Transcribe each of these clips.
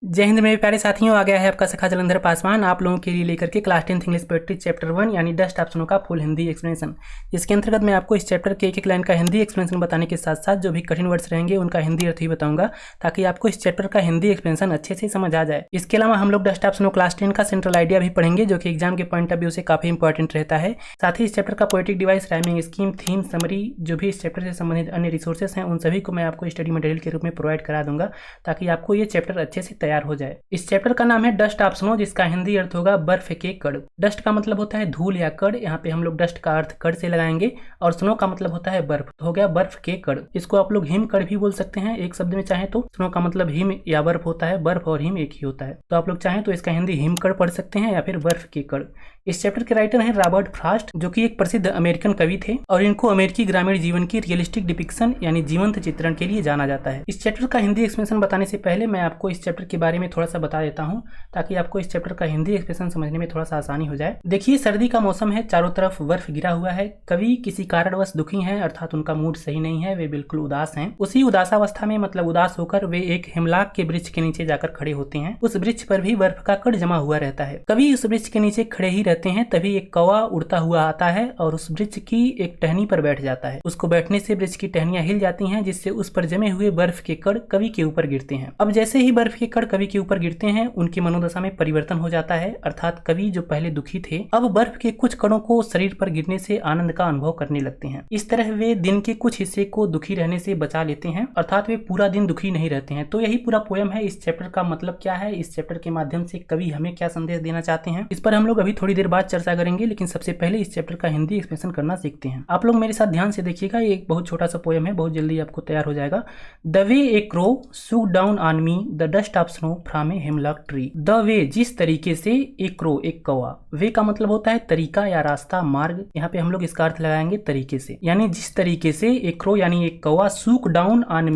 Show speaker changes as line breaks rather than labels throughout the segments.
जय हिंद मेरे प्यारे साथियों, आ गया है आपका सखा जलंधर पासवान आप लोगों के लिए लेकर के class 10th English poetry chapter 1 यानी डस्ट ऑप्शनों का फुल हिंदी एक्सप्लेनेशन। जिसके अंतर्गत मैं आपको इस चैप्टर के एक लाइन का हिंदी एक्सप्लेनेशन बताने के साथ साथ जो भी कठिन वर्ड्स रहेंगे उनका हिंदी अर्थ भी बताऊंगा, ताकि आपको इस चैप्टर का हिंदी एक्सप्लेनेशन अच्छे से समझ आ जाए। इसके अलावा हम लोग डस्ट ऑप्शनों क्लास 10 का सेंट्रल आइडिया भी पढ़ेंगे, जो कि एग्जाम के पॉइंट ऑफ व्यू से काफी इंपॉर्टेंट रहता है। साथ ही इस चैप्टर का poetic device, rhyming scheme, theme, summary, जो भी इस चैप्टर से संबंधित अन्य रिसोर्सेस हैं उन सभी को मैं आपको स्टडी मटेरियल के रूप में प्रोवाइड करा दूंगा, ताकि आपको ये चैप्टर अच्छे से तैयार हो जाए। इस चैप्टर का नाम है डस्ट ऑफ स्नो, जिसका हिंदी अर्थ होगा बर्फ के कण। डस्ट का मतलब होता है धूल या कण, यहाँ पे हम लोग डस्ट का अर्थ कण से लगाएंगे, और स्नो का मतलब होता है बर्फ, तो हो गया बर्फ के कण। इसको आप लोग हिम कण भी बोल सकते हैं एक शब्द में चाहे तो। स्नो का मतलब हिम या बर्फ होता है, बर्फ और हिम एक ही होता है, तो आप लोग चाहें तो इसका हिंदी हिम कण पढ़ सकते हैं या फिर बर्फ के कण। इस चैप्टर के राइटर हैं रॉबर्ट फ्रॉस्ट, जो कि एक प्रसिद्ध अमेरिकन कवि थे, और इनको अमेरिकी ग्रामीण जीवन की रियलिस्टिक डिपिक्शन यानी जीवंत चित्रण के लिए जाना जाता है। इस चैप्टर का हिंदी एक्सप्लेनेशन बताने से पहले मैं आपको इस चैप्टर के बारे में थोड़ा सा बता देता हूँ, ताकि आपको इस चैप्टर का हिंदी एक्सप्रेशन समझने में थोड़ा सा आसानी हो जाए। देखिए, सर्दी का मौसम है, चारों तरफ बर्फ गिरा हुआ है। कवि किसी कारणवश दुखी हैं, अर्थात उनका मूड सही नहीं है, वे बिल्कुल उदास हैं। उसी उदासावस्था में मतलब उदास होकर वे एक हिमलाक के वृक्ष के नीचे जाकर खड़े होते हैं। उस वृक्ष पर भी बर्फ का कण जमा हुआ रहता है। कवि उस वृक्ष के नीचे खड़े ही रहते हैं, तभी एक कौवा उड़ता हुआ आता है और उस वृक्ष की एक टहनी पर बैठ जाता है। उसको बैठने से वृक्ष की टहनियां हिल जाती हैं, जिससे उस पर जमे हुए बर्फ के कण कवि के ऊपर गिरते हैं। अब जैसे ही बर्फ के कण कवि के ऊपर गिरते हैं, उनकी मनोदशा में परिवर्तन हो जाता है, अर्थात कवि जो पहले दुखी थे अब बर्फ के कुछ कणों को शरीर पर गिरने से आनंद का अनुभव करने लगते हैं। इस तरह वे दिन के कुछ हिस्से को दुखी रहने से बचा लेते हैं, अर्थात वे पूरा दिन दुखी नहीं रहते हैं। तो यही पूरा पोयम है। इस चैप्टर का मतलब क्या है, इस चैप्टर के माध्यम से कवि हमें क्या संदेश देना चाहते हैं, इस पर हम लोग अभी थोड़ी देर बाद चर्चा करेंगे, लेकिन सबसे पहले इस चैप्टर का हिंदी एक्सप्रेशन करना सीखते हैं। आप लोग मेरे साथ ध्यान से देखिएगा, ये एक बहुत छोटा सा पोयम है, बहुत जल्दी आपको तैयार हो जाएगा। The way a crow shook down on me the dust of snow from a hemlock tree. The way, जिस तरीके से, एक क्रो, एक कौवा। वे का मतलब होता है तरीका या रास्ता, मार्ग। यहाँ पे हम लोग इसका अर्थ लगाएंगे तरीके से, यानी जिस तरीके से एक क्रो यानी एक कौवा सूक डाउन ऑन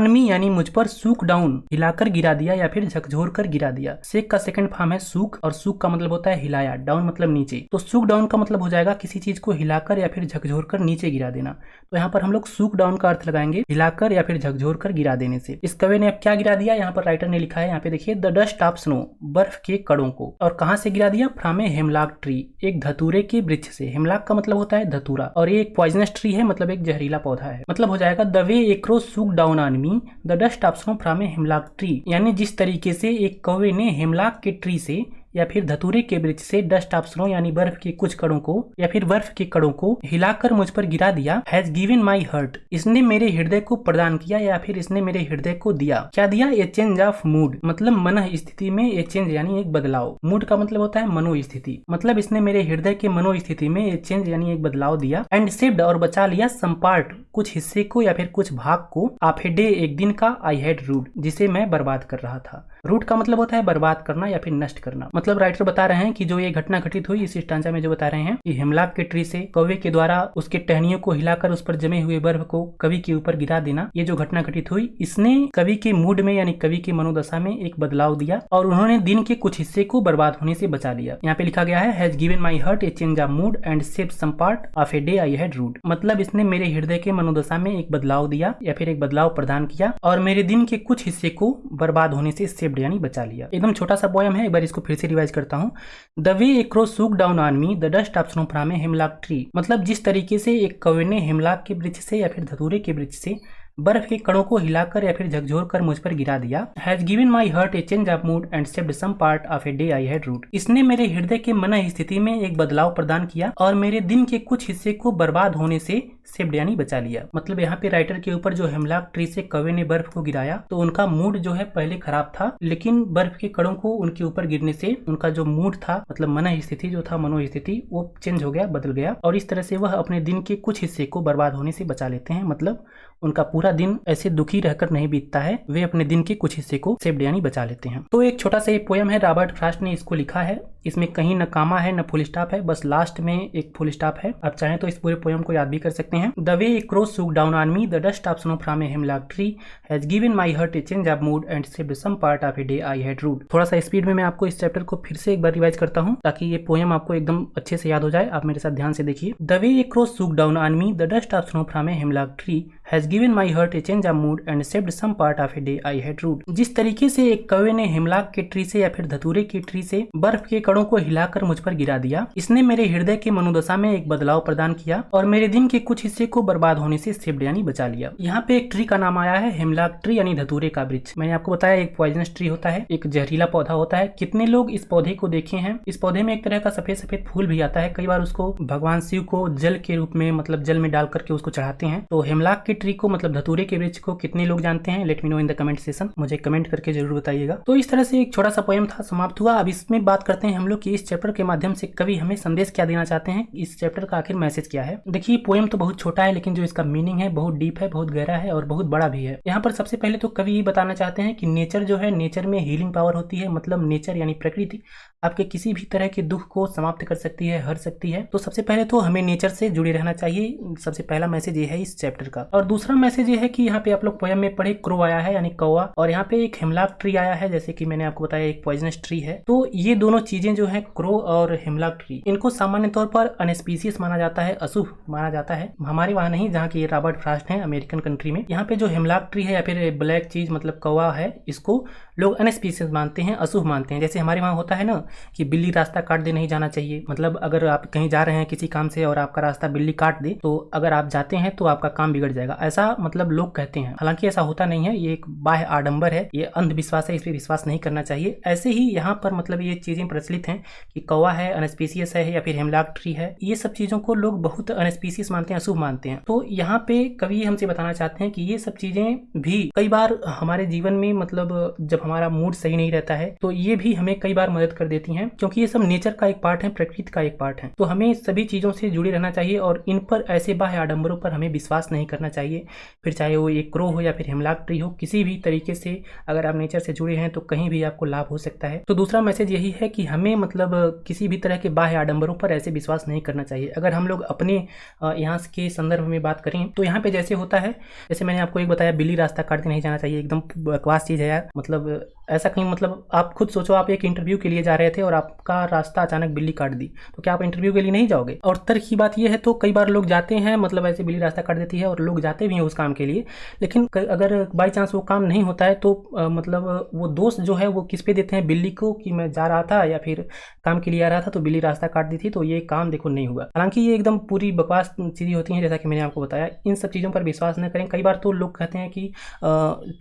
मी यानी मुझ पर, सूक डाउन हिलाकर गिरा दिया या फिर झकझोर कर गिरा दिया। सेक का सेकंड फॉर्म है सूक, और सूक का मतलब होता है हिलाया, डाउन मतलब नीचे, तो सूक डाउन का मतलब हो जाएगा किसी चीज को हिलाकर या फिर झकझोर कर नीचे गिरा देना। तो यहाँ पर हम लोग सूक डाउन का अर्थ लगाएंगे हिलाकर या फिर झकझोर कर गिरा देने से। इस कवि ने अब क्या गिरा दिया, यहाँ पर राइटर ने लिखा है, यहाँ पे देखिए, द डस्ट ऑफ स्नो, बर्फ के कणों को। और कहाँ से गिरा दिया, फ्रॉम ए हिमलॉक ट्री, एक धतूरे के वृक्ष से। हिमलॉक का मतलब होता है धतूरा, और ये एक पॉइजनस ट्री है, मतलब एक जहरीला पौधा है। मतलब हो जाएगा the way a crow shook down on me the dust of snow from a hemlock tree, यानी जिस तरीके से एक कौवे ने हिमलॉक के ट्री से या फिर धतूरे के वृक्ष से डस्ट ऑफ स्नो यानी बर्फ के कुछ कणों को या फिर बर्फ के कणों को हिलाकर मुझ पर गिरा दिया। हैज गिवन माई हर्ट, इसने मेरे हृदय को प्रदान किया या फिर इसने मेरे हृदय को दिया। क्या दिया, ए चेंज ऑफ मूड, मतलब मन स्थिति में, ए चेंज यानी एक बदलाव। मूड का मतलब होता है मनोस्थिति, मतलब इसने मेरे हृदय के मनोस्थिति में ए चेंज यानी एक बदलाव दिया। एंड सेव्ड, और बचा लिया, सम पार्ट, कुछ हिस्से को या फिर कुछ भाग को, ऑफ ए डे, एक दिन का, आई हैड रूड, जिसे मैं बर्बाद कर रहा था। रूट का मतलब होता है बर्बाद करना या फिर नष्ट करना। मतलब राइटर बता रहे हैं कि जो ये घटना घटित हुई, इस स्टांजा में जो बता रहे हैं कि हिमलॉक के ट्री से कौवे के द्वारा उसके टहनियों को हिलाकर उस पर जमे हुए बर्फ को कवि के ऊपर गिरा देना, ये जो घटना घटित हुई, इसने कवि के मूड में यानी कवि की मनोदशा में एक बदलाव दिया, और उन्होंने दिन के कुछ हिस्से को बर्बाद होने से बचा लिया। यहाँ पे लिखा गया है, has given my heart a change of mood and saved some part of a day I had rued, मतलब इसने मेरे हृदय के मनोदशा में एक बदलाव दिया या फिर एक बदलाव प्रदान किया, और मेरे दिन के कुछ हिस्से को बर्बाद होने से सेव्ड यानी बचा लिया। एकदम छोटा सा पोयम है, एक बार इसको फिर से रिवाइज करता हूँ। The way a crow shook down on me the dust of snow from a hemlock tree, मतलब जिस तरीके से एक कौवे ने हिमलॉक के वृक्ष से या फिर धतूरे के वृक्ष से बर्फ के कणों को हिलाकर या फिर झकझोर कर मुझ पर गिरा दिया। Has given my heart a change of mood and saved some part of a day I had rued, इसने मेरे हृदय के मन स्थिति में एक बदलाव प्रदान किया और मेरे दिन के कुछ हिस्से को बर्बाद होने से सेव्ड यानी बचा लिया। मतलब यहाँ पे राइटर के ऊपर जो हिमलॉक ट्री से कौवे ने बर्फ को गिराया, तो उनका मूड जो है पहले खराब था, लेकिन बर्फ के कणों को उनके ऊपर गिरने से उनका जो मूड था, मतलब मन स्थिति जो था, मनोस्थिति, वो चेंज हो गया, बदल गया, और इस तरह से वह अपने दिन के कुछ हिस्से को बर्बाद होने से बचा लेते हैं। मतलब उनका पूरा दिन ऐसे दुखी रहकर नहीं बीतता है, वे अपने दिन के कुछ हिस्से को सेव्ड यानी बचा लेते हैं। तो एक छोटा सा ये पोयम है, रॉबर्ट फ्रॉस्ट ने इसको लिखा है। इसमें कहीं न कामा है न फुल स्टॉप है, बस लास्ट में एक फुल स्टॉप है। आप चाहें तो इस पूरे पोयम को याद भी कर सकते हैं। The way a crow shook down on me the dust of snow from a hemlock tree has given my heart a change of mood and saved some part of a day I had rued. थोड़ा सा speed में मैं आपको इस chapter को फिर से एक बार रिवाइज करता हूँ, ताकि ये पोयम आपको एकदम अच्छे से याद हो जाए। आप मेरे साथ ध्यान से देखिए। The way a crow shook down on me the dust of snow from a hemlock tree has given my heart a change of mood and saved some part of a day I had rued. जिस तरीके से एक कौवे ने हिमलाक के tree से या फिर धतूरे के ट्री से बर्फ के कणों को हिलाकर मुझ पर गिरा दिया, इसने मेरे हृदय के मनोदशा में एक बदलाव प्रदान किया और मेरे दिन के कुछ हिस्से को बर्बाद होने से सेव्ड यानी बचा लिया। यहाँ पे एक ट्री का नाम आया है हिमलाक ट्री यानी धतूरे का वृक्ष। मैंने आपको बताया एक पॉइजनस ट्री होता है, एक जहरीला पौधा होता है। कितने लोग इस पौधे को देखे हैं। इस पौधे में एक तरह का सफेद सफेद फूल भी आता है। कई बार उसको भगवान शिव को जल के रूप में मतलब जल में डाल करके उसको चढ़ाते हैं। तो हिमलाक के ट्री को मतलब धतूरे के वृक्ष को कितने लोग जानते हैं, let me know in the comment session, मुझे कमेंट करके जरूर बताइएगा। तो इस तरह से एक छोटा सा पोएम था, समाप्त हुआ। अब इसमें बात करते हैं हम लोग कि इस चैप्टर के माध्यम से कवि हमें संदेश क्या देना चाहते हैं, इस चैप्टर का आखिर मैसेज क्या है। देखिए पोएम तो बहुत छोटा है लेकिन जो इसका मीनिंग है बहुत डीप है, बहुत गहरा है और बहुत बड़ा भी है। यहाँ पर सबसे पहले तो कवि ये बताना चाहते हैं कि नेचर जो है, नेचर में हीलिंग पावर होती है। मतलब नेचर यानी प्रकृति आपके किसी भी तरह के दुख को समाप्त कर सकती है, हर सकती है। तो सबसे पहले तो हमें नेचर से जुड़े रहना चाहिए, सबसे पहला मैसेज ये है इस चैप्टर का। और दूसरा मैसेज ये है कि यहाँ पे आप लोग पोएम में पढ़े क्रो आया है यानी कौवा, और यहाँ पे एक हिमलाक ट्री आया है, जैसे कि मैंने आपको बताया एक पॉइजनस ट्री है। तो ये दोनों चीजें जो है क्रो और हिमलाक ट्री, इनको सामान्य तौर पर अनस्पीशियस माना जाता है, अशुभ माना जाता है। हमारे वहाँ नहीं, जहाँ की रॉबर्ट फ्रॉस्ट है अमेरिकन कंट्री में। यहाँ पे जो हिमलाक ट्री है या फिर ब्लैक चीज मतलब कौवा है, इसको लोग अनस्पीशियस मानते हैं, अशुभ मानते हैं। जैसे हमारे वहाँ होता है ना कि बिल्ली रास्ता काट दे, नहीं जाना चाहिए। मतलब अगर आप कहीं जा रहे हैं किसी काम से और आपका रास्ता बिल्ली काट दे तो अगर आप जाते हैं तो आपका काम बिगड़ जाएगा, ऐसा मतलब लोग कहते हैं। हालांकि ऐसा होता नहीं है, ये एक बाह्य आडंबर है, ये अंधविश्वास है, इस पर विश्वास नहीं करना चाहिए। ऐसे ही यहाँ पर मतलब ये चीजें प्रचलित हैं कि कौवा है अनस्पीशियस है या फिर हिमलाक ट्री है, ये सब चीजों को लोग बहुत अनस्पीशियस मानते हैं, अशुभ मानते हैं। तो यहाँ पे कवि हमसे बताना चाहते हैं कि ये सब चीजें भी कई बार हमारे जीवन में मतलब जब हमारा मूड सही नहीं रहता है तो ये भी हमें कई बार मदद कर देती हैं, क्योंकि ये सब नेचर का एक पार्ट है, प्रकृति का एक पार्ट है। तो हमें सभी चीजों से जुड़े रहना चाहिए और इन पर ऐसे बाह्य आडंबरों पर हमें विश्वास नहीं करना चाहिए। फिर चाहे वो एक क्रो हो या फिर हिमलाक ट्री हो, किसी भी तरीके से अगर आप नेचर से जुड़े हैं तो कहीं भी आपको लाभ हो सकता है। तो दूसरा मैसेज यही है कि हमें मतलब किसी भी तरह के बाह्य आडंबरों पर ऐसे विश्वास नहीं करना चाहिए। अगर हम लोग अपने यहाँ के संदर्भ में बात करें तो यहाँ पे जैसे होता है, जैसे मैंने आपको एक बताया बिल्ली रास्ता काट के नहीं जाना चाहिए, एकदम बकवास चीज है यार। मतलब ऐसा कहीं मतलब आप खुद सोचो, आप एक इंटरव्यू के लिए जा रहे थे और आपका रास्ता अचानक बिल्ली काट दी, तो क्या आप इंटरव्यू के लिए नहीं जाओगे। और तर्क की बात यह है, तो कई बार लोग जाते हैं, मतलब ऐसे बिल्ली रास्ता काट देती है और लोग जाते भी हैं उस काम के लिए, लेकिन अगर बाई चांस वो काम नहीं होता है तो मतलब वो दोस्त जो है वो किस पे देते हैं, बिल्ली को, कि मैं जा रहा था या फिर काम के लिए आ रहा था तो बिल्ली रास्ता काट दी थी तो ये काम देखो नहीं हुआ। हालांकि ये एकदम पूरी बकवास चीज़ें होती हैं, जैसा कि मैंने आपको बताया। इन सब चीज़ों पर विश्वास न करें। कई बार तो लोग कहते हैं कि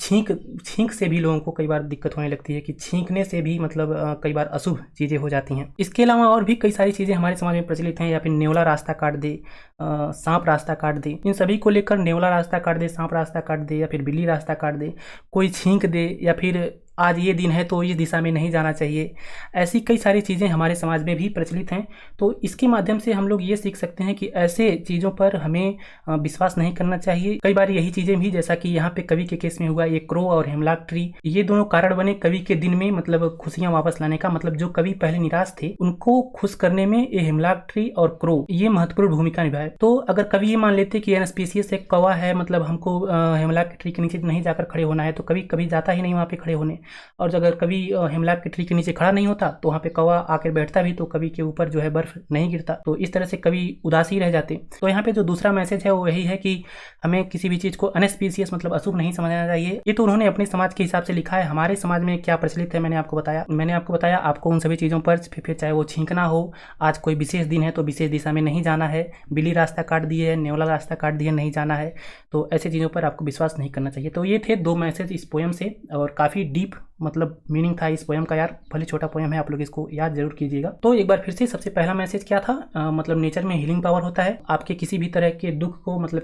छींक से भी लोगों को कई बार दिक्कत होने लगती है, कि छींकने से भी मतलब कई बार अशुभ चीज़ें हो जाती हैं। इसके अलावा और भी कई सारी चीज़ें हमारे समाज में प्रचलित हैं, या फिर नेवला रास्ता काट दे, सांप रास्ता काट दे, इन सभी को लेकर नेवला रास्ता काट दे, सांप रास्ता काट दे या फिर बिल्ली रास्ता काट दे, कोई छींक दे, या फिर आज ये दिन है तो इस दिशा में नहीं जाना चाहिए, ऐसी कई सारी चीज़ें हमारे समाज में भी प्रचलित हैं। तो इसके माध्यम से हम लोग ये सीख सकते हैं कि ऐसे चीज़ों पर हमें विश्वास नहीं करना चाहिए। कई बार यही चीज़ें भी, जैसा कि यहाँ पे कवि के केस में हुआ, ये क्रो और हिमलाक ट्री, ये दोनों कारण बने कवि के दिन में मतलब खुशियाँ वापस लाने का। मतलब जो कवि पहले निराश थे उनको खुश करने में ये हिमलाक ट्री और क्रो ये महत्वपूर्ण भूमिका निभाए। तो अगर कवि ये मान लेते कि अनस्पीशियस एक कौवा है, मतलब हमको हिमलाक ट्री के नीचे नहीं जाकर खड़े होना है, तो कभी कभी जाता ही नहीं वहाँ पे खड़े होने। और अगर कभी हिमलाक के ट्री के नीचे खड़ा नहीं होता तो वहाँ पे कौवा आकर बैठता भी तो कभी के ऊपर जो है बर्फ नहीं गिरता। तो इस तरह से कभी उदासी रह जाते। तो यहाँ पे जो दूसरा मैसेज है वो यही है कि हमें किसी भी चीज़ को अनस्पीशियस मतलब अशुभ नहीं समझना चाहिए। ये तो उन्होंने अपने समाज के हिसाब से लिखा है। हमारे समाज में क्या प्रचलित है मैंने आपको बताया। आपको उन सभी चीज़ों पर फिर चाहे वो छींकना हो, आज कोई विशेष दिन है तो विशेष दिशा में नहीं जाना है, बिल्ली रास्ता काट दी है, नेवला रास्ता काट दिया, नहीं जाना है, तो ऐसी चीज़ों पर आपको विश्वास नहीं करना चाहिए। तो ये थे 2 मैसेज इस पोएम से, और काफ़ी डीप मतलब मीनिंग था इस पोएम का यार। भले छोटा पोएम है, आप लोग इसको याद जरूर कीजिएगा। तो एक बार फिर से सबसे पहला मैसेज क्या था, मतलब नेचर में हीलिंग पावर होता है। आपके किसी भी तरह के दुख को मतलब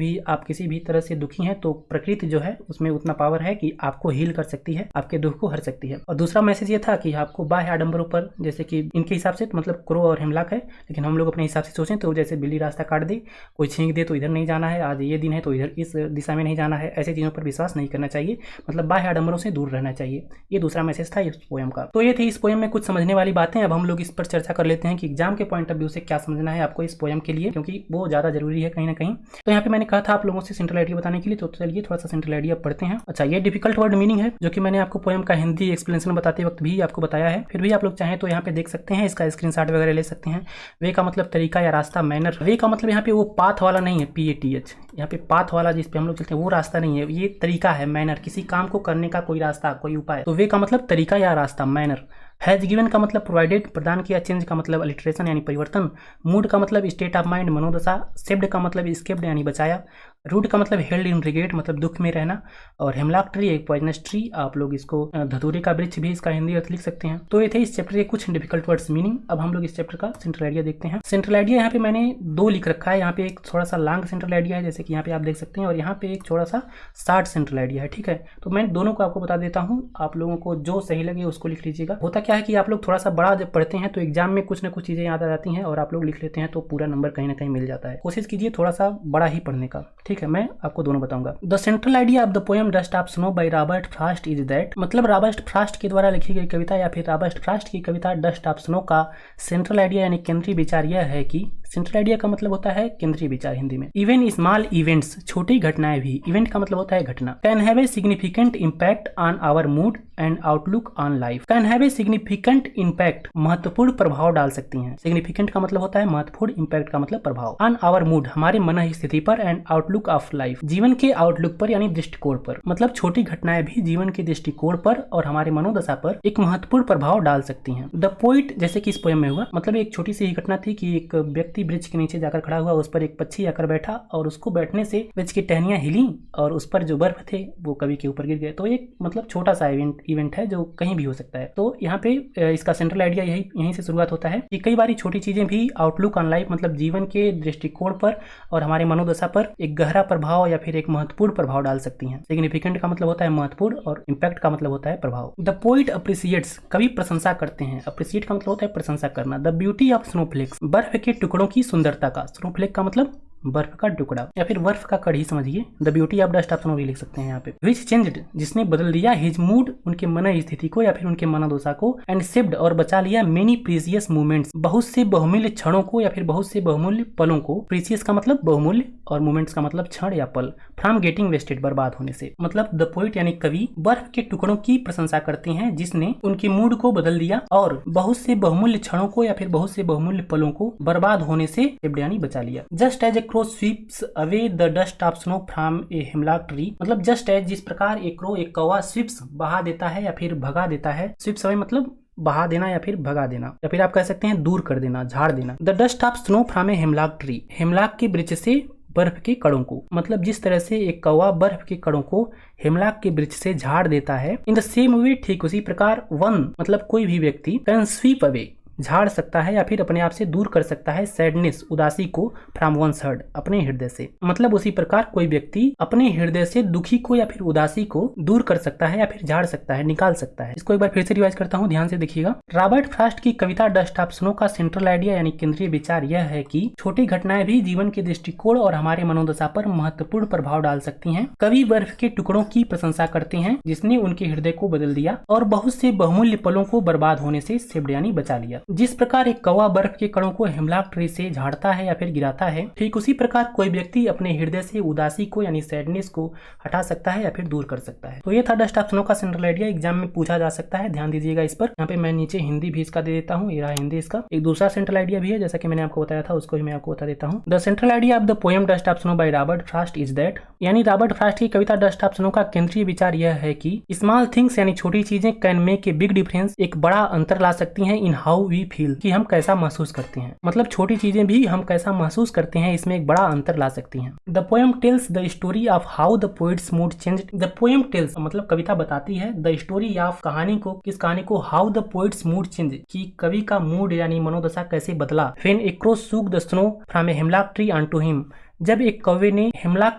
आप किसी भी तरह से दुखी हैं तो प्रकृति जो है उसमें उतना पावर है कि आपको हील कर सकती है, आपके दुख को हर सकती है। और दूसरा मैसेज ये था कि आपको बाह्य आडंबरों पर, जैसे कि इनके हिसाब से मतलब क्रो और हिमलाक है, लेकिन हम लोग अपने हिसाब से सोचें तो जैसे बिल्ली रास्ता काट दे, कोई छींक दे तो इधर नहीं जाना है, आज ये दिन है तो इधर इस दिशा में नहीं जाना है, ऐसी चीज़ों पर विश्वास नहीं करना चाहिए। मतलब बाह्य आडंबरों से दूर रहना चाहिए। ये दूसरा मैसेज था इस पोएम का। तो ये थी इस पोएम में कुछ समझने वाली बातें। अब हम लोग इस पर चर्चा कर लेते हैं कि एग्जाम के पॉइंट ऑफ व्यू से क्या समझना है आपको इस पोएम के लिए, क्योंकि वो ज़्यादा जरूरी है कहीं ना कहीं। तो यहाँ पे मैंने कहा था आप लोगों से सेंट्रल आइडिया बताने के लिए, तो चलिए थोड़ा सा सेंट्रल आइडिया पढ़ते हैं। अच्छा, ये डिफिकल्ट वर्ड मीनिंग है जो कि मैंने आपको पोएम का हिंदी एक्सप्लेनेशन बताते वक्त भी आपको बताया है, फिर भी आप लोग चाहें तो यहाँ पे देख सकते हैं, इसका स्क्रीनशॉट वगैरह ले सकते हैं। वे का मतलब तरीका या रास्ता, मैनर। वे का मतलब यहाँ पे वो पाथ वाला नहीं है, PATH, यहाँ पे पाथ वाला जिस पे हम लोग चलते हैं वो रास्ता नहीं है, ये तरीका है, मैनर, किसी काम को करने का कोई रास्ता, कोई उपाय। तो वे का मतलब तरीका या रास्ता, मैनर। हैज गिवन का मतलब प्रोवाइडेड, प्रदान किया। चेंज का मतलब अलिटरेशन यानी परिवर्तन। मूड का मतलब स्टेट ऑफ माइंड, मनोदशा। सेव्ड का मतलब एस्केप्ड यानी बचाया। रूट का मतलब हेल्ड इन रिग्रेट, मतलब दुख में रहना। और हेमलॉक ट्री एक पॉइजनस ट्री, आप लोग इसको धतूरे का वृक्ष भी इसका हिंदी अर्थ लिख सकते हैं। तो ये थे इस चैप्टर के कुछ डिफिकल्ट वर्ड्स मीनिंग। अब हम लोग इस चैप्टर का सेंट्रल आइडिया देखते हैं। सेंट्रल आइडिया यहाँ पे मैंने 2 लिख रखा है, यहाँ पे एक थोड़ा सा लॉन्ग सेंट्रल आइडिया है जैसे कि यहाँ पे आप देख सकते हैं, और यहाँ पे एक थोड़ा सा शॉर्ट सेंट्रल आइडिया है, ठीक है। तो मैं दोनों को आपको बता देता हूँ, आप लोगों को जो सही लगे उसको लिख लीजिएगा। होता क्या है कि आप लोग थोड़ा सा बड़ा जब पढ़ते हैं तो एग्जाम में कुछ ना कुछ चीजें याद आ जाती हैं और आप लोग लिख लेते हैं तो पूरा नंबर कहीं ना कहीं मिल जाता है। कोशिश कीजिए थोड़ा सा बड़ा ही पढ़ने का, ठीक है। मैं आपको दोनों बताऊंगा। The central idea of the poem dust of snow by Robert Frost is that, मतलब रॉबर्ट फ्रॉस्ट के द्वारा लिखी गई कविता या फिर रॉबर्ट फ्रॉस्ट की कविता डस्ट ऑफ स्नो का सेंट्रल आइडिया यानी केंद्रीय विचार यह है कि, सेंट्रल आइडिया का मतलब होता है केंद्रीय विचार हिंदी में। इवन स्मॉल इवेंट्स, छोटी घटनाएं भी, इवेंट का मतलब होता है घटना, can have a significant impact on our mood and outlook on life. Can have a significant impact, महत्वपूर्ण प्रभाव डाल सकती हैं। सिग्निफिकेंट का मतलब होता है महत्वपूर्ण, इम्पैक्ट का मतलब प्रभाव। ऑन आवर मूड, हमारे मन स्थिति पर, एंड आउटलुक ऑफ लाइफ, जीवन के आउटलुक पर यानी दृष्टिकोण पर। मतलब छोटी घटनाएं भी जीवन के दृष्टिकोण पर और हमारे मनोदशा पर एक महत्वपूर्ण प्रभाव डाल सकती हैं। द पोइट, जैसे कि इस पोएम में हुआ, मतलब एक छोटी सी घटना थी कि एक व्यक्ति वृक्ष के नीचे जाकर खड़ा हुआ, उस पर एक पक्षी आकर बैठा और उसको बैठने से वृक्ष की टहनियां हिली और उस पर जो बर्फ थे वो कवि के ऊपर गिर गए। तो एक मतलब छोटा सा इवेंट है जो कहीं भी हो सकता है। तो यहाँ पे इसका सेंट्रल आइडिया यहीं से शुरुआत होता है कि कई बारी छोटी चीजें भी आउटलुक ऑन लाइफ, मतलब जीवन के दृष्टिकोण पर और हमारे मनोदशा पर एक गहरा प्रभाव या फिर एक महत्वपूर्ण प्रभाव डाल सकती हैं। सिग्निफिकेंट का मतलब होता है महत्वपूर्ण और इम्पैक्ट का मतलब होता है प्रभाव। द पोइट अप्रिशिएट्स, कवि प्रशंसा करते हैं। अप्रिशिएट का मतलब होता है प्रशंसा करना। द ब्यूटी ऑफ स्नोफ्लेक्स, बर्फ के टुकड़ों की सुंदरता का। स्नोफ्लेक का मतलब बर्फ का टुकड़ा या फिर बर्फ का कड़ी समझिए। The beauty of dust of snow भी लिख सकते हैं यहाँ पे। विच चेंज्ड, जिसने बदल दिया, हिज मूड, उनके मन स्थिति को या फिर उनके मनोदशा को, एंड सेव्ड और बचा लिया, मेनी प्रीसियस मोमेंट्स, बहुत से बहुमूल्य क्षणों को या फिर बहुत से बहुमूल्य पलों को। प्रीसियस का मतलब बहुमूल्य और मोमेंट्स का मतलब क्षण या पल। फ्रॉम गेटिंग वेस्टेड, बर्बाद होने से। मतलब द पोइट यानी कवि बर्फ के टुकड़ों की प्रशंसा करते हैं जिसने उनके मूड को बदल दिया और बहुत से बहुमूल्य क्षणों को या फिर बहुत से बहुमूल्य पलों को बर्बाद होने से सेव्ड यानी बचा लिया। Just as a crow sweeps away the dust of snow from a hemlock tree, मतलब जस्ट एज, जिस प्रकार एक क्रो, एक कौवा स्वीप्स बहा देता है या फिर भगा देता है। स्वीप्स अवे मतलब बहा देना या फिर भगा देना, या फिर आप कह सकते हैं दूर कर देना, झाड़ देना। The dust of snow from a hemlock tree, hemlock के वृक्ष से बर्फ के कणों को, मतलब जिस तरह से एक कौवा बर्फ के कणों को हेमलॉक के वृक्ष से झाड़ देता है। इन द सेम वे, ठीक उसी प्रकार, वन मतलब कोई भी व्यक्ति, कैन स्वीप अवे, झाड़ सकता है या फिर अपने आप से दूर कर सकता है, सैडनेस, उदासी को, फ्रॉम वंस हार्ट, अपने हृदय से। मतलब उसी प्रकार कोई व्यक्ति अपने हृदय से दुखी को या फिर उदासी को दूर कर सकता है या फिर झाड़ सकता है, निकाल सकता है। इसको एक बार फिर से रिवाइज करता हूँ, ध्यान से देखिएगा। रॉबर्ट फ्रॉस्ट की कविता डस्ट ऑफ स्नो का सेंट्रल आइडिया यानी केंद्रीय विचार यह है कि छोटी घटनाएं भी जीवन के दृष्टिकोण और हमारे मनोदशा पर महत्वपूर्ण प्रभाव डाल सकती हैं। कवि बर्फ के टुकड़ों की प्रशंसा करते हैं जिसने उनके हृदय को बदल दिया और बहुत से बहुमूल्य पलों को बर्बाद होने से सेव्ड यानी बचा लिया। जिस प्रकार एक कौवा बर्फ के कणों को हेमलॉक ट्री से झाड़ता है या फिर गिराता है, ठीक उसी प्रकार कोई व्यक्ति अपने हृदय से उदासी को यानी सैडनेस को हटा सकता है या फिर दूर कर सकता है। तो ये था डस्ट ऑफ स्नो का सेंट्रल आइडिया, एग्जाम में पूछा जा सकता है, ध्यान दीजिएगा इस पर। यहाँ पे मैं नीचे हिंदी भी इसका दे देता हूँ, ये रहा हिंदी इसका। एक दूसरा सेंट्रल आइडिया भी है जैसा कि मैंने आपको बताया था, उसको भी मैं आपको बता देता हूँ। The central idea of the poem dust of snow by Robert Frost is that, यानी रॉबर्ट फ्रॉस्ट की कविता डस्ट ऑफ स्नो का केंद्रीय विचार यह है कि स्मॉल थिंग्स यानी छोटी चीजें can make a big difference, एक बड़ा अंतर ला सकती हैं, इन हाउ वी फील, कि हम कैसा महसूस करते हैं। मतलब छोटी चीजें भी हम कैसा महसूस करते हैं इसमें एक बड़ा अंतर ला सकती हैं। The poem tells the story of how the poet's mood changed, the poem tells मतलब कविता बताती है, द स्टोरी ऑफ कहानी को, किस कहानी को, how the poet's mood change, कि कवि का मूड यानी मनोदशा कैसे बदला। When a crow shook the snow from a hemlock tree on to him, जब एक कौवे ने हिमलाक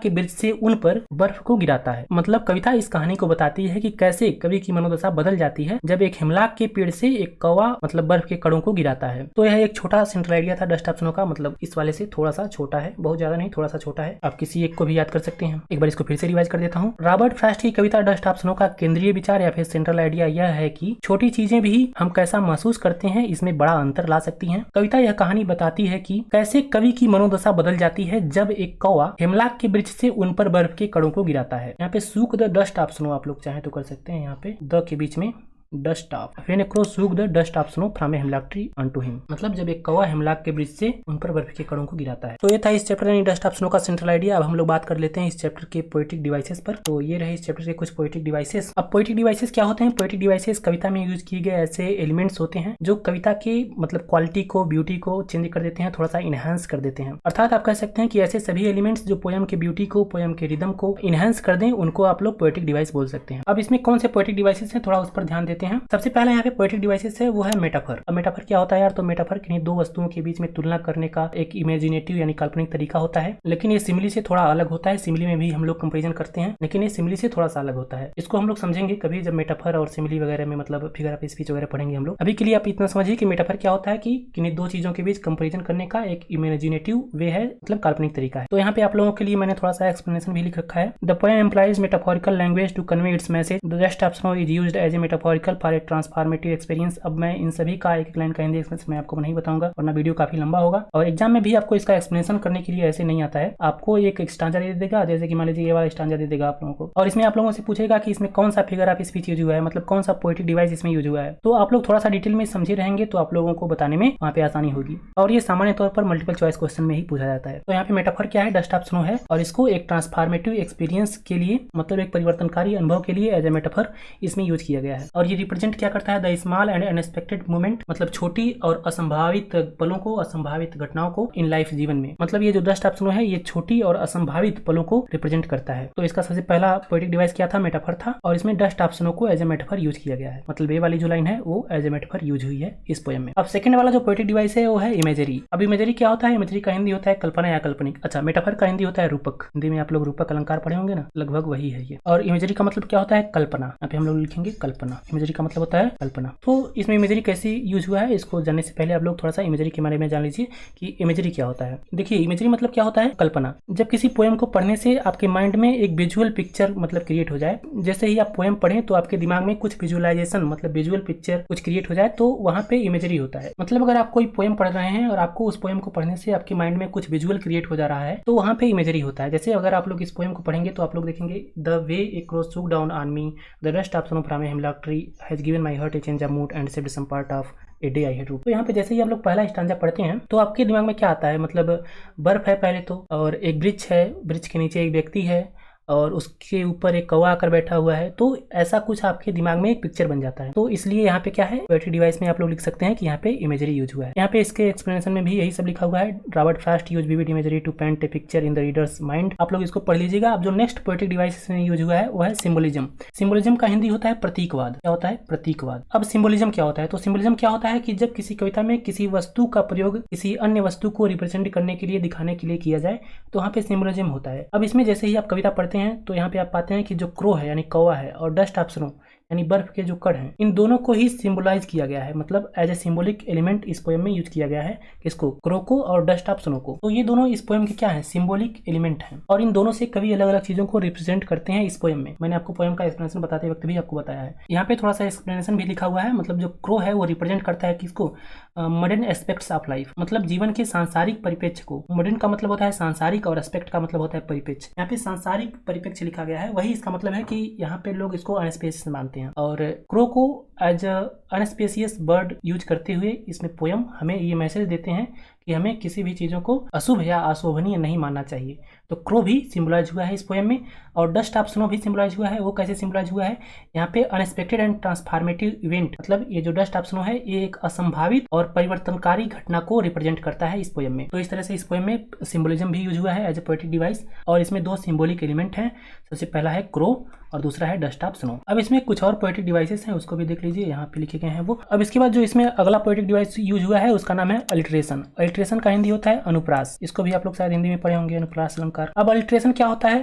के ब्रिज से उन पर बर्फ को गिराता है। मतलब कविता इस कहानी को बताती है कि कैसे कवि की मनोदशा बदल जाती है जब एक हिमलाक के पेड़ से एक कौवा मतलब बर्फ के कणों को गिराता है। तो यह एक छोटा सेंट्रल आइडिया था डस्ट ऑप्शनों का, मतलब इस वाले से थोड़ा सा छोटा है, बहुत ज्यादा नहीं, थोड़ा सा छोटा है। आप किसी एक को भी याद कर सकते हैं। एक बार इसको फिर से रिवाइज कर देता हूँ। रॉबर्ट फ्रॉस्ट की कविता डस्ट ऑप्शनों का केंद्रीय विचार या फिर सेंट्रल आइडिया यह है कि छोटी चीजें भी हम कैसा महसूस करते हैं इसमें बड़ा अंतर ला सकती हैं। कविता यह कहानी बताती है कि कैसे कवि की मनोदशा बदल जाती है जब एक कौवा हिमलाक के ब्रिज से उन पर बर्फ के कणों को गिराता है। यहाँ पे सूक द डस्ट ऑप्शनों आप लोग चाहे तो कर सकते हैं, यहाँ पे द के बीच में dust of when a crow shook the dust of snow from a hemlock tree unto him. मतलब जब एक कौवा हिमलाक के ब्रिज से उन पर बर्फ के कणों को गिराता है। तो ये था इस चैप्टर यानी डस्ट ऑफ स्नो का सेंट्रल आइडिया। अब हम लोग बात कर लेते हैं इस चैप्टर के पोएटिक डिवाइसेस पर। तो ये रहे इस चैप्टर के कुछ पोएटिक डिवाइसेस। अब पोएटिक डिवाइसेस क्या होते हैं? पोएटिक डिवाइसेस कविता में यूज किए गए ऐसे एलिमेंट्स होते हैं जो कविता की मतलब क्वालिटी को, ब्यूटी को चेंज कर देते हैं, थोड़ा सा इनहेंस कर देते हैं। अर्थात आप कह सकते हैं कि ऐसे सभी एलिमेंट्स जो पोयम के ब्यूटी को, पोयम के रिदम को इनहेंस कर दें, उनको आप लोग पोएटिक डिवाइस बोल सकते हैं। अब इसमें कौन से पोएटिक डिवाइसेस हैं थोड़ा उस पर ध्यान देते हैं। सबसे पहले यहाँ पे पोएटिक डिवाइसेस है वो है मेटाफर। अब मेटाफर क्या होता है यार? तो मेटाफर किन्हीं दो वस्तुओं के बीच में तुलना करने का एक इमेजिनेटिव यानी काल्पनिक तरीका होता है, लेकिन ये सिमिली से थोड़ा अलग होता है। सिमिली में भी हम लोग कंपेरिजन करते हैं, लेकिन ये सिमिली से थोड़ा सा अलग होता है। इसको हम लोग समझेंगे कभी जब मेटाफर और सिमिली वगैरह में मतलब फिगर ऑफ स्पीच वगैरह पढ़ेंगे हम लोग। अभी के लिए आप इतना समझिए कि मेटाफर क्या होता है कि किन्हीं दो चीजों के बीच कंपेरिजन करने का एक इमेजिनेटिव वे है, मतलब काल्पनिक तरीका है। तो यहाँ पे आप लोगों के लिए मैंने थोड़ा सा एक्सप्लेनेशन भी लिख रखा है। The poem employs metaphorical language to convey its message. The dust of snow is used as a metaphorical for a transformative experience. अब मैं इन सभी का एक लाइन का हिंदी एक्सप्लेनेशन मैं आपको नहीं बताऊंगा वरना वीडियो काफी लंबा होगा, और एग्जाम में भी आपको इसका एक्सप्लेनेशन करने के लिए ऐसे नहीं आता है। आपको एक स्टांजा दे देगा, जैसे कि मान लीजिए ये वाला स्टांजा दे देगा आप लोगों को, और इसमें आप लोगों से पूछेगा कि इसमें कौन सा फिगर ऑफ स्पीच यूज हुआ है, मतलब कौन सा पोएटिक डिवाइस इसमें यूज हुआ है। तो आप लोग थोड़ा सा डिटेल में समझे रहेंगे तो आप लोगों को बताने में वहाँ पे आसानी होगी, और ये सामान्य तौर पर मल्टीपल चॉइस क्वेश्चन में ही पूछा जाता है। तो यहाँ पे मेटाफर क्या है? डस्ट ऑफ स्नो है, और इसको एक ट्रांसफॉर्मेटिव एक्सपीरियंस के लिए, मतलब एक परिवर्तनकारी अनुभव के लिए एज ए मेटाफर इसमें यूज किया गया है। और ये रिप्रेजेंट क्या करता है? The small and unexpected moment, मतलब छोटी और असंभावित पलों को, असंभावित घटनाओं को इन लाइफ जीवन में। मतलब ये जो डस्ट ऑफ स्नो है ये छोटी और असंभावित पलों को रिप्रेजेंट करता है। तो इसका सबसे पहला पोएटिक डिवाइस क्या था? मेटाफर था, और इसमें डस्ट ऑफ स्नो को एज ए मेटाफर यूज किया गया है। मतलब ये वाली जो लाइन है वो एज ए मेटाफर यूज हुई है इस पोएम में। अब सेकंड वाला जो पोएटिक डिवाइस है वो है इमेजरी। अब इमेजरी क्या होता है? इमेजरी का हिंदी होता है कल्पना या काल्पनिक। अच्छा, मेटाफर का हिंदी होता है रूपक। हिंदी में आप लोग रूपक अलंकार पढ़े होंगे ना, लगभग वही है ये। और इमेजरी का मतलब क्या होता है? कल्पना। यहाँ पे हम लोग लिखेंगे कल्पना। इमेजरी का मतलब होता है कल्पना। तो इसमें इमेजरी कैसी यूज हुआ है इसको जानने से पहले आप लोग थोड़ा सा इमेजरी के बारे में जान लीजिए कि इमेजरी क्या होता है। देखिए, इमेजरी मतलब क्या होता है? कल्पना। जब किसी पोएम को पढ़ने से आपके माइंड में एक विजुअल पिक्चर मतलब क्रिएट हो जाए, जैसे ही आप पोएम पढ़ें तो आपके दिमाग में कुछ विजुअलाइजेशन मतलब विजुअल पिक्चर कुछ क्रिएट हो जाए, तो वहाँ पे इमेजरी होता है। मतलब अगर आप कोई पोएम पढ़ रहे हैं और आपको उस पोएम को पढ़ने से आपके माइंड में कुछ विजुअल क्रिएट हो जा रहा है, तो वहाँ पे इमेजरी होता है। जैसे अगर आप लोग इस पोएम को पढ़ेंगे तो आप लोग देखेंगे the way a crow shook down on me, the dust of snow from a hemlock tree has given my heart a change of mood and saved some part of a day I had rued. तो यहाँ पे जैसे ही आप लोग पहला stanza पढ़ते हैं तो आपके दिमाग में क्या आता है? मतलब बर्फ है पहले तो, और एक ब्रिज है, ब्रिज के नीचे एक व्यक्ति है और उसके ऊपर एक कौवा आकर बैठा हुआ है। तो ऐसा कुछ आपके दिमाग में एक पिक्चर बन जाता है। तो इसलिए यहाँ पे क्या है? पोएटिक डिवाइस में आप लोग लिख सकते हैं कि यहाँ पे इमेजरी यूज हुआ है। यहाँ पे इसके एक्सप्लेनेशन में भी यही सब लिखा हुआ है। Robert Frost use vivid imagery to paint a picture in the reader's mind. आप लोग इसको पढ़ लीजिएगा। अब जो नेक्स्ट पोएटिक डिवाइस में यूज हुआ है वो है सिम्बोलिज्म। सिम्बोलिज्म का हिंदी होता है प्रतीकवाद। क्या होता है? प्रतीकवाद। अब सिम्बोलिज्म क्या होता है? तो सिम्बोलिज्म क्या होता है कि जब किसी कविता में किसी वस्तु का प्रयोग किसी अन्य वस्तु को रिप्रेजेंट करने के लिए, दिखाने के लिए किया जाए, तो वहाँ पे सिम्बोलिज्म होता है। अब इसमें जैसे ही आप कविता पढ़ते हैं तो यहाँ पे आप पाते हैं कि जो क्रो है यानी कौवा है और डस्ट ऑफ स्नो यानी बर्फ के जो कण हैं, इन दोनों को ही सिंबलाइज किया गया है, मतलब एज ए सिंबॉलिक एलिमेंट इस पोएम में यूज किया गया है। किसको? क्रो को और डस्ट ऑफ स्नो को। तो ये दोनों इस पोएम के क्या है? सिंबॉलिक एलिमेंट हैं, और इन दोनों से कवि अलग अलग चीजों को रिप्रेजेंट करते हैं इस पोएम में। मैंने आपको पोएम का एक्सप्लेनेशन बताते वक्त भी आपको बताया है। यहाँ पे थोड़ा सा एक्सप्लेनेशन भी लिखा हुआ है। मतलब जो क्रो है वो रिप्रेजेंट करता है किसको? मॉडर्न एस्पेक्ट्स ऑफ लाइफ, मतलब जीवन के सांसारिक परिप्रेक्ष्य को। मॉडर्न का मतलब होता है सांसारिक और एस्पेक्ट का मतलब होता है परिप्रेक्ष्य। यहाँ पे सांसारिक परिप्रेक्ष्य लिखा गया है, वही इसका मतलब है कि यहाँ पे लोग इसको अनस्पेशियस मानते हैं। और क्रो को एज अनस्पेशियस बर्ड यूज करते हुए इसमें पोयम हमें ये मैसेज देते हैं कि हमें किसी भी चीज़ों को अशुभ या अशोभनीय नहीं मानना चाहिए। तो क्रो भी सिम्बलाइज हुआ है इस पोएम में, और डस्ट ऑफ स्नो भी सिम्बलाइज हुआ है। वो कैसे सिम्बलाइज हुआ है? यहाँ पे अनएक्सपेक्टेड एंड ट्रांसफॉर्मेटिव इवेंट, मतलब ये जो डस्ट ऑफ स्नो है ये एक असंभावित और परिवर्तनकारी घटना को रिप्रेजेंट करता है इस पोएम में। तो इस तरह से इस पोएम में सिम्बोलिज्म भी यूज हुआ है एज ए पोएटिक डिवाइस, और इसमें दो सिम्बॉलिक एलिमेंट हैं। सबसे पहला है क्रो और दूसरा है डस्ट ऑफ स्नो। अब इसमें कुछ और पोएटिक डिवाइसेस हैं, उसको भी देख देख लीजिए, यहाँ पे लिखे गए हैं वो। अब इसके बाद जो इसमें अगला पोएटिक डिवाइस यूज हुआ है उसका नाम है अलिट्रेशन। अलिट्रेशन का हिंदी होता है अनुप्रास। इसको भी आप लोग शायद हिंदी में पढ़े होंगे, अनुप्रास अलंकार। अब अलिट्रेशन क्या होता है?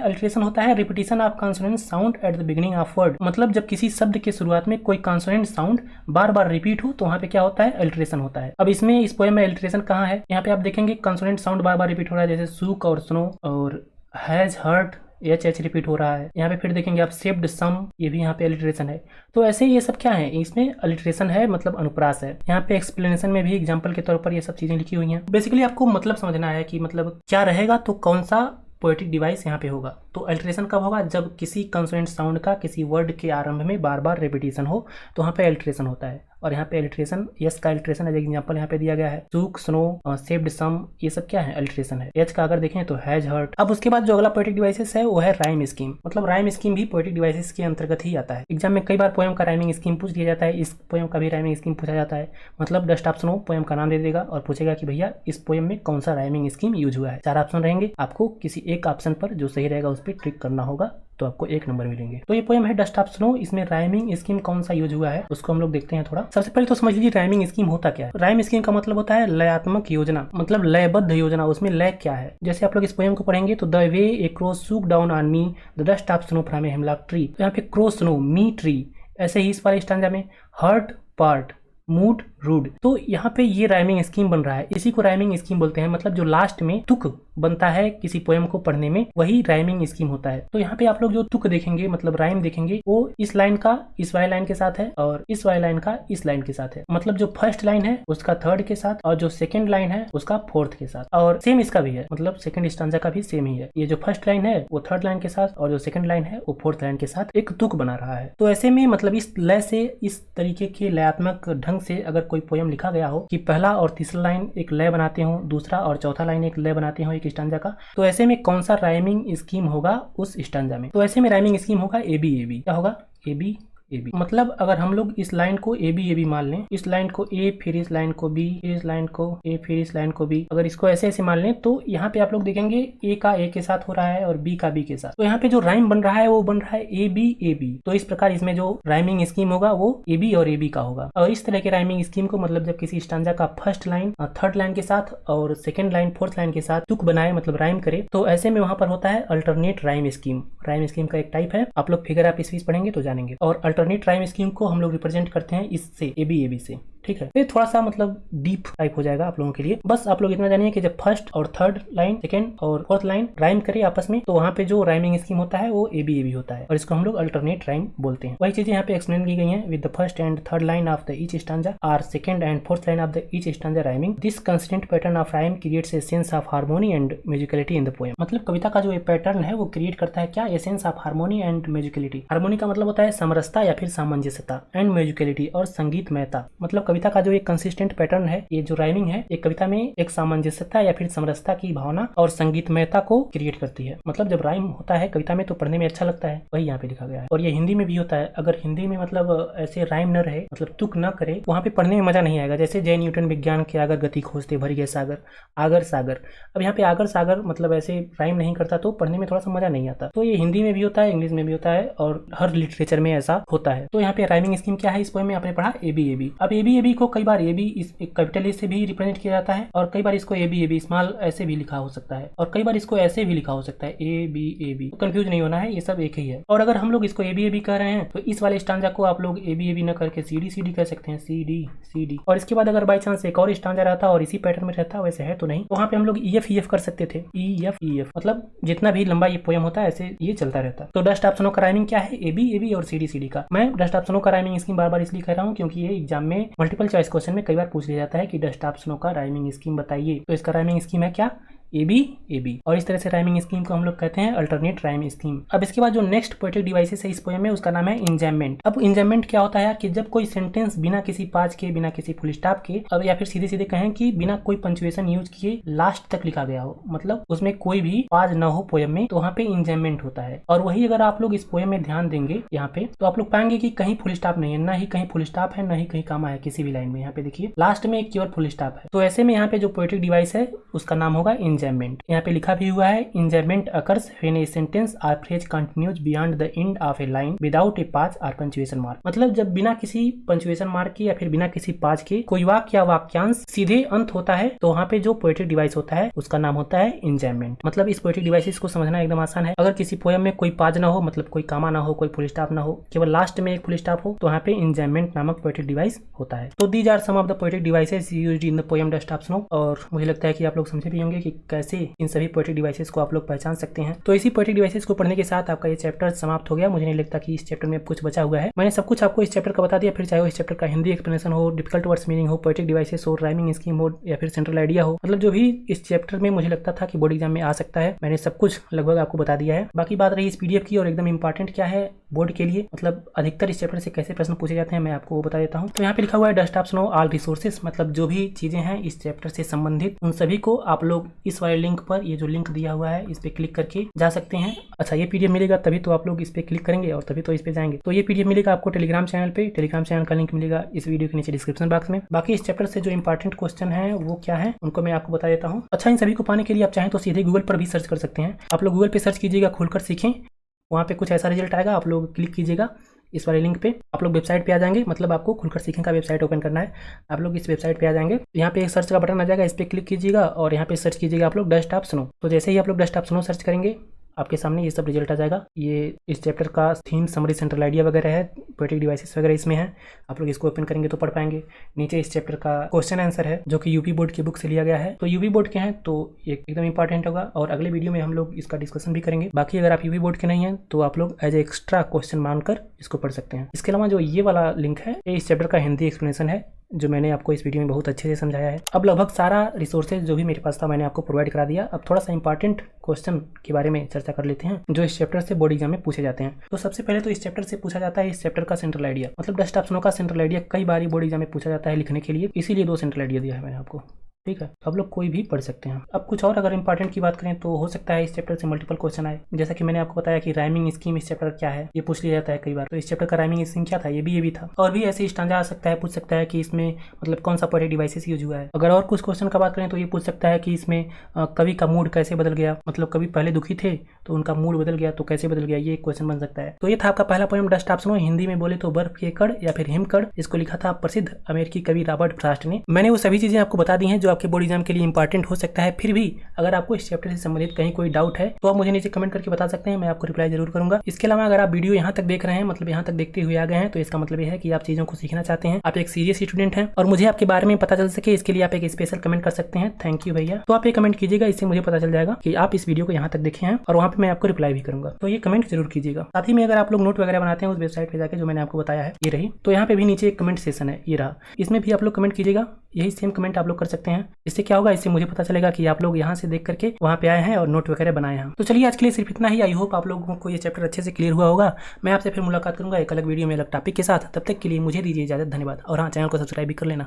अलिट्रेशन होता है repetition of consonant sound at the beginning of word. मतलब जब किसी शब्द के शुरुआत में कोई कॉन्सोनेंट साउंड बार बार रिपीट हो तो वहाँ पे क्या होता है? अलिट्रेशन होता है। अब इसमें इस पोएम में अलिट्रेशन कहाँ है? यहाँ पे आप देखेंगे कॉन्सोनेंट साउंड बार बार रिपीट हो रहा है, जैसे सूक और स्नो, और हैज हर्ट एच रिपीट हो रहा है। यहाँ पे फिर देखेंगे आप सेव्ड सम, ये भी यहाँ पे अलिट्रेशन है। तो ऐसे ये सब क्या है? इसमें अलिट्रेशन है, मतलब अनुप्रास है। यहाँ पे एक्सप्लेनेशन में भी एग्जांपल के तौर पर ये सब चीजें लिखी हुई हैं। बेसिकली आपको मतलब समझना है कि मतलब क्या रहेगा तो कौन सा पोएटिक डिवाइस यहाँ पे होगा। तो अल्ट्रेशन कब होगा? जब किसी कंसोनेंट साउंड का किसी वर्ड के आरंभ में बार बार रिपीटिशन हो तो वहाँ पे अल्ट्रेशन होता है। और यहाँ पे अल्ट्रेशन, यस का अल्ट्रेशन एज एग्जांपल यहाँ पे दिया गया है। सूक, स्नो, सेव्ड सम, ये सब क्या है? अल्ट्रेशन है। एच का अगर देखें तो हैज हर्ट। अब उसके बाद जो अगला पोएटिक डिवाइसेस है वो है राइम स्कीम। मतलब राइम स्कीम भी पोएटिक डिवाइसेस के अंतर्गत ही आता है। एग्जाम में कई बार पोएम का राइमिंग स्कीम पूछ लिया जाता है, इस पोएम का भी राइमिंग स्कीम पूछा जाता है। मतलब डस्ट ऑप्शन हो, पोएम का नाम दे देगा और पूछेगा कि भैया इस पोएम में कौन सा राइमिंग स्कीम यूज हुआ है। 4 ऑप्शन रहेंगे, आपको किसी एक ऑप्शन पर जो सही रहेगा उस पर ट्रिक करना होगा तो आपको 1 नंबर मिलेंगे। तो ये पोएम है डस्ट ऑफ स्नो। इसमें राइमिंग स्कीम कौन सा यूज हुआ है उसको हम लोग देखते हैं थोड़ा। सबसे पहले तो समझ लीजिए राइमिंग स्कीम होता क्या है। राइम स्कीम का मतलब होता है लयात्मक योजना, मतलब लयबद्ध योजना। उसमें लय क्या है? जैसे आप लोग इस पोएम को पढ़ेंगे तो the way a crow shook down on me the dust of snow from a hemlock tree. तो यहाँ पे क्रो स्नो, मी ट्री, ऐसे ही इस वाले स्टैंजा में हर्ट पार्ट, मूड रूड। तो यहाँ पे ये राइमिंग स्कीम बन रहा है, इसी को राइमिंग स्कीम बोलते हैं। मतलब जो लास्ट में तुक बनता है किसी पोएम को पढ़ने में, वही राइमिंग स्कीम होता है। तो यहाँ पे आप लोग जो तुक देखेंगे, मतलब राइम देखेंगे, वो इस लाइन का इस वाली लाइन के साथ है और इस वाली लाइन का इस लाइन के साथ है। मतलब जो फर्स्ट लाइन है उसका थर्ड के साथ और जो सेकंड लाइन है उसका फोर्थ के साथ। और सेम इसका भी है, मतलब सेकंड स्टैंजा का भी सेम ही है। ये जो फर्स्ट लाइन है वो थर्ड लाइन के साथ और जो सेकंड लाइन है वो फोर्थ लाइन के साथ एक तुक बना रहा है। तो ऐसे में मतलब इस लय से, इस तरीके के लयात्मक ढंग से अगर कोई पोएम लिखा गया हो कि पहला और तीसरा लाइन एक लय बनाते हो, दूसरा और चौथा लाइन एक लय बनाते हो एक स्टैंजा का, तो ऐसे में कौन सा राइमिंग स्कीम होगा उस स्टैंजा में? तो ऐसे में राइमिंग स्कीम होगा ए बी ए बी। क्या होगा? A B A B. मतलब अगर हम लोग इस लाइन को ए बी मान लें, इस लाइन को ए, फिर इस लाइन को बी, फिर इस लाइन को ए, फिर इस लाइन को बी, अगर इसको ऐसे ऐसे मान लें तो यहाँ पे आप लोग देखेंगे ए का ए के साथ हो रहा है और बी का बी के साथ। तो यहाँ पे जो राइम बन रहा है वो बन रहा है ए बी। तो इस प्रकार इसमें जो राइमिंग स्कीम होगा वो ए बी और ए बी का होगा। और इस तरह के राइमिंग स्कीम को मतलब जब किसी स्टैंजा का फर्स्ट लाइन थर्ड लाइन के साथ और सेकेंड लाइन फोर्थ लाइन के साथ तुक बनाए, मतलब राइम करे, तो ऐसे में वहां पर होता है alternate rhyme scheme. Rhyme scheme का एक टाइप है, आप लोग फिगर आप इस पढ़ेंगे तो जानेंगे। और अल्टरनेट राइम स्कीम को हम लोग रिप्रेजेंट करते हैं इससे, ए बी से। ठीक है, ये थोड़ा सा मतलब डीप टाइप हो जाएगा आप लोगों के लिए। बस आप लोग इतना जानिए कि जब फर्स्ट और थर्ड लाइन, सेकंड और फोर्थ लाइन राइम करे आपस में, तो वहाँ पे जो राइमिंग स्कीम होता है वो ए बी होता है और इसको हम लोग अल्टरनेट राइम बोलते हैं। वही चीजें यहाँ पे एक्सप्लेन की गई हैं। With the first and third line of the each stanza are second and fourth line of the each stanza rhyming. This consistent pattern of rhyme creates a sense of harmony and musicality in the poem. मतलब कविता का जो ये pattern है वो create करता है क्या? ए sense of harmony and musicality. Harmony का मतलब होता है समरसता या फिर सामंजस्यता, एंड म्यूजिकलिटी और संगीतमयता। मतलब कविता का जो एक कंसिस्टेंट पैटर्न है, ये जो राइमिंग है, एक कविता में एक सामंजस्यता या फिर समरसता की भावना और संगीतमयता को क्रिएट करती है। मतलब जब राइम होता है कविता में तो पढ़ने में अच्छा लगता है, वही यहाँ पे लिखा गया है। और ये हिंदी में भी होता है। अगर हिंदी में मतलब ऐसे राइम न रहे, मतलब तुक न करे, वहाँ पे पढ़ने में मजा नहीं आएगा। जैसे जय न्यूटन विज्ञान के आगर गति खोजते भर गए सागर, आगर सागर। अब यहाँ पे आगर सागर मतलब ऐसे राइम नहीं करता तो पढ़ने में थोड़ा सा मजा नहीं आता। तो ये हिंदी में भी होता है, इंग्लिश में भी होता है और हर लिटरेचर में ऐसा होता है। तो यहाँ पे राइमिंग स्कीम क्या है इस पोएम में आपने पढ़ा? A B. अब ए बी को कई बार ए बी इस कैपिटल ए से भी रिप्रेजेंट किया जाता है और कई बार इसको ए बी स्मॉल ऐसे भी लिखा हो सकता है और कई बार इसको ऐसे भी लिखा हो सकता है ए बी। तो कंफ्यूज नहीं होना है, ये सब एक ही है। और अगर हम लोग इसको ए बी कह रहे हैं तो इस वाले स्टांजा को आप लोग ए बी न करके सी डी कह सकते हैं, सी डी। और इसके बाद अगर बाई चांस एक और स्टांजा रहता और इसी पैटर्न में रहता, वैसे है तो नहीं, तो वहाँ पे हम लोग ई एफ कर सकते थे, ई एफ। मतलब जितना भी लंबा ये पोएम होता है ऐसे ये चलता रहता। तो डस्ट ऑप्शनों का राइमिंग क्या है? ए बी और सी डी का। मैं डस्ट ऑप्शनों का राइमिंग स्कीम बार इसलिए कह रहा हूँ क्योंकि ये एग्जाम में मल्टीपल चॉइस क्वेश्चन में कई बार पूछ लिया जाता है कि डस्ट ऑप्शनों का राइमिंग स्कीम बताइए। तो इसका राइमिंग स्कीम है क्या? A B. और इस तरह से राइमिंग स्कीम को हम लोग कहते हैं अल्टरनेट राइम स्कीम। अब इसके बाद जो नेक्स्ट पोएटिक डिवाइसेस है इस पोएम में, उसका नाम है इंजैममेंट। अब इंजैममेंट क्या होता है कि जब कोई सेंटेंस बिना किसी पाज के, बिना किसी फुल स्टॉप के, अब या फिर सीधे कहें कि बिना कोई पंक्चुएशन यूज किए लास्ट तक लिखा गया हो, मतलब उसमें कोई भी पाज न हो पोएम में, तो वहाँ पे इंजैममेंट होता है। और वही अगर आप लोग इस पोएम में ध्यान देंगे यहाँ पे, तो आप लोग पाएंगे कि कहीं फुल स्टॉप नहीं है, ना ही कहीं फुल स्टॉप है, ना ही कहीं कामा है किसी भी लाइन में। यहाँ पे देखिए लास्ट में एक केवल फुल स्टॉप है। तो ऐसे में यहाँ पे जो पोएटिक डिवाइस है उसका नाम होगा इंजैममेंट। इंजैम्बमेंट। यहाँ पे लिखा भी हुआ है इंजैम्बमेंट अकर्स व्हेन ए सेंटेंस और phrase continues beyond the end of A line without ए पाज और पंचुएशन मार्क। मतलब जब बिना किसी पंचुएशन मार्क के या फिर बिना किसी पाज के कोई वाक्य या वाक्यांश सीधे अंत होता है तो वहाँ पे जो पोएटिक डिवाइस होता है उसका नाम होता है इंजैम्बमेंट। मतलब इस पोएटिक डिवाइसेस को समझना एकदम आसान है। अगर किसी पोएम में कोई पाज ना हो, मतलब कोई कामा ना हो, कोई फुल स्टॉप ना हो, केवल लास्ट में एक फुल स्टॉप हो, तो वहाँ पे इंजैम्बमेंट नामक पोएटिक डिवाइस होता है। तो these are some of the poetic devices used in the poem dust of snow. और मुझे लगता है कि आप लोग समझे भी होंगे कि कैसे इन सभी पोएटिक डिवाइसेस को आप लोग पहचान सकते हैं। तो इसी पोएटिक डिवाइसेस को पढ़ने के साथ आपका ये चैप्टर समाप्त हो गया। मुझे नहीं लगता कि इस चैप्टर में कुछ बचा हुआ है। मैंने सब कुछ आपको इस चैप्टर का बता दिया, फिर चाहे वो इस चैप्टर का हिंदी एक्सप्लेनेशन हो, डिफिकल्ट वर्ड्स मीनिंग हो, पोएटिक डिवाइसेस हो, राइमिंग स्कीम हो, या फिर सेंट्रल आइडिया हो, मतलब जो भी इस चैप्टर में मुझे लगता था कि बोर्ड एग्जाम में आ सकता है, मैंने सब कुछ लगभग आपको बता दिया है। बाकी बात रही इस पीडीएफ की और एकदम इंपॉर्टेंट क्या है बोर्ड के लिए, मतलब अधिकतर इस चैप्टर से कैसे प्रश्न पूछे जाते हैं मैं आपको वो बता देता हूँ। तो यहाँ पे लिखा हुआ है dust of snow all resources, मतलब जो भी चीजें हैं इस चैप्टर से संबंधित उन सभी को आप लोग इस वाले लिंक पर, ये जो लिंक दिया हुआ है इस पे क्लिक करके जा सकते हैं। अच्छा, ये पीडीएफ मिलेगा तभी तो आप लोग इस पे क्लिक करेंगे और तभी तो इस पे जाएंगे। तो ये पीडीएफ मिलेगा आपको टेलीग्राम चैनल पे, टेलीग्राम चैनल का लिंक मिलेगा इस वीडियो के नीचे डिस्क्रिप्शन बॉक्स में। बाकी इस चैप्टर से जो इंपॉर्टेंट क्वेश्चन है वो क्या है उनको मैं आपको बता देता हूँ। अच्छा, इन सभी को पाने के लिए आप चाहें तो सीधे गूगल पर भी सर्च कर सकते हैं। आप लोग गूगल पे सर्च कीजिएगा खुलकर सीखें, वहाँ पे कुछ ऐसा रिजल्ट आएगा, आप लोग क्लिक कीजिएगा इस वाले लिंक पे, आप लोग वेबसाइट पे आ जाएंगे। मतलब आपको खुलकर सीखें का वेबसाइट ओपन करना है, आप लोग इस वेबसाइट पे आ जाएंगे। यहाँ पे एक सर्च का बटन आ जाएगा, इस पे क्लिक कीजिएगा और यहाँ पे सर्च कीजिएगा आप लोग डस्ट ऑफ स्नो। तो जैसे ही आप लोग डस्ट ऑफ स्नो सर्च करेंगे आपके सामने ये सब रिजल्ट आ जाएगा। ये इस चैप्टर का थीम, समरी, सेंट्रल आइडिया वगैरह है, पोएटिक डिवाइसेस वगैरह इसमें है। आप लोग इसको ओपन करेंगे तो पढ़ पाएंगे। नीचे इस चैप्टर का क्वेश्चन आंसर है जो कि यूपी बोर्ड की बुक से लिया गया है। तो यूपी बोर्ड के हैं तो ये एकदम इंपॉर्टेंट होगा और अगले वीडियो में हम लोग इसका डिस्कशन भी करेंगे। बाकी अगर आप यूपी बोर्ड के नहीं हैं तो आप लोग एज ए एक्स्ट्रा क्वेश्चन मानकर इसको पढ़ सकते हैं। इसके अलावा जो ये वाला लिंक है ये इस चैप्टर का हिंदी एक्सप्लेनेशन है जो मैंने आपको इस वीडियो में बहुत अच्छे से समझाया है। अब लगभग सारा रिसोर्सेज जो भी मेरे पास था मैंने आपको प्रोवाइड करा दिया। अब थोड़ा सा इंपॉर्टेंट क्वेश्चन के बारे में चर्चा कर लेते हैं जो इस चैप्टर से बोर्ड एग्जाम में पूछे जाते हैं। तो सबसे पहले तो इस चैप्टर से पूछा जाता है इस चैप्टर का सेंट्रल आइडिया, मतलब डस्ट ऑफ स्नो का सेंट्रल आइडिया कई बार बोर्ड एग्जाम में पूछा जाता है लिखने के लिए, इसीलिए 2 सेंट्रल आइडिया दिया है मैंने आपको। ठीक है, तो आप लोग कोई भी पढ़ सकते हैं। अब कुछ और अगर इंपॉर्टेंट की बात करें तो हो सकता है इस चैप्टर से मल्टीपल क्वेश्चन आए। जैसा कि मैंने आपको बताया कि राइमिंग स्कीम इस चैप्टर क्या है ये पूछ लिया जाता है कई बार। तो इस चैप्टर का राइमिंग स्कीम क्या था ये भी था। और भी ऐसे स्टांजा आ सकता है, पूछ सकता है कि इसमें मतलब कौन सा पोएटिक डिवाइसेस यूज हुआ है। अगर और कुछ क्वेश्चन का बात करें तो ये पूछ सकता है कि इसमें कवि का मूड कैसे बदल गया, मतलब कवि पहले दुखी थे तो उनका मूड बदल गया तो कैसे बदल गया, ये एक क्वेश्चन बन सकता है। तो ये था आपका पहला poem dust of snow, Hindi में बोले तो बर्फ के कण या फिर हिमकण। इसको लिखा था प्रसिद्ध अमेरिकी कवि रॉबर्ट फ्रॉस्ट ने। मैंने वो सभी चीजें आपको बता दी हैं जो आपके बोर्ड एग्जाम के लिए इंपॉर्टेंट हो सकता है। फिर भी अगर आपको इस चैप्टर से संबंधित कहीं कोई डाउट है तो आप मुझे नीचे कमेंट करके बता सकते हैं, मैं आपको रिप्लाई जरूर करूंगा। इसके अलावा अगर आप वीडियो यहाँ तक देख रहे हैं, मतलब यहाँ तक देखते हुए आ गए हैं, तो इसका मतलब ये है कि आप चीजों को सीखना चाहते हैं, आप एक सीरियस स्टूडेंट हैं और मुझे आपके बारे में पता चल सके इसके लिए आप एक स्पेशल कमेंट कर सकते हैं। थैंक यू भैया। तो आप ये कमेंट कीजिएगा, इससे मुझे पता चल जाएगा कि आप इस वीडियो को यहाँ तक देखे हैं और वहाँ पे मैं आपको रिप्लाई भी करूंगा। तो ये कमेंट जरूर कीजिएगा। साथ ही में अगर आप लोग नोट वगैरह बनाते हैं उस वेबसाइट पे जाकर जो मैंने आपको बताया है ये रही, तो यहाँ पे भी नीचे एक कमेंट सेशन है, ये रहा, इसमें भी आप लोग कमेंट कीजिएगा। यही सेम कमेंट आप लोग कर सकते हैं। इससे क्या होगा, इससे मुझे पता चलेगा कि आप लोग यहाँ से देख करके वहाँ पे आए हैं और नोट वगैरह बनाए हैं। तो चलिए आज के लिए सिर्फ इतना ही। आई होप आप लोगों को ये चैप्टर अच्छे से क्लियर हुआ होगा। मैं आपसे फिर मुलाकात करूंगा एक अलग वीडियो में अलग टॉपिक के साथ। तब तक के लिए मुझे दीजिए इजाजत। धन्यवाद। और हाँ, चैनल को सब्सक्राइब भी कर लेना।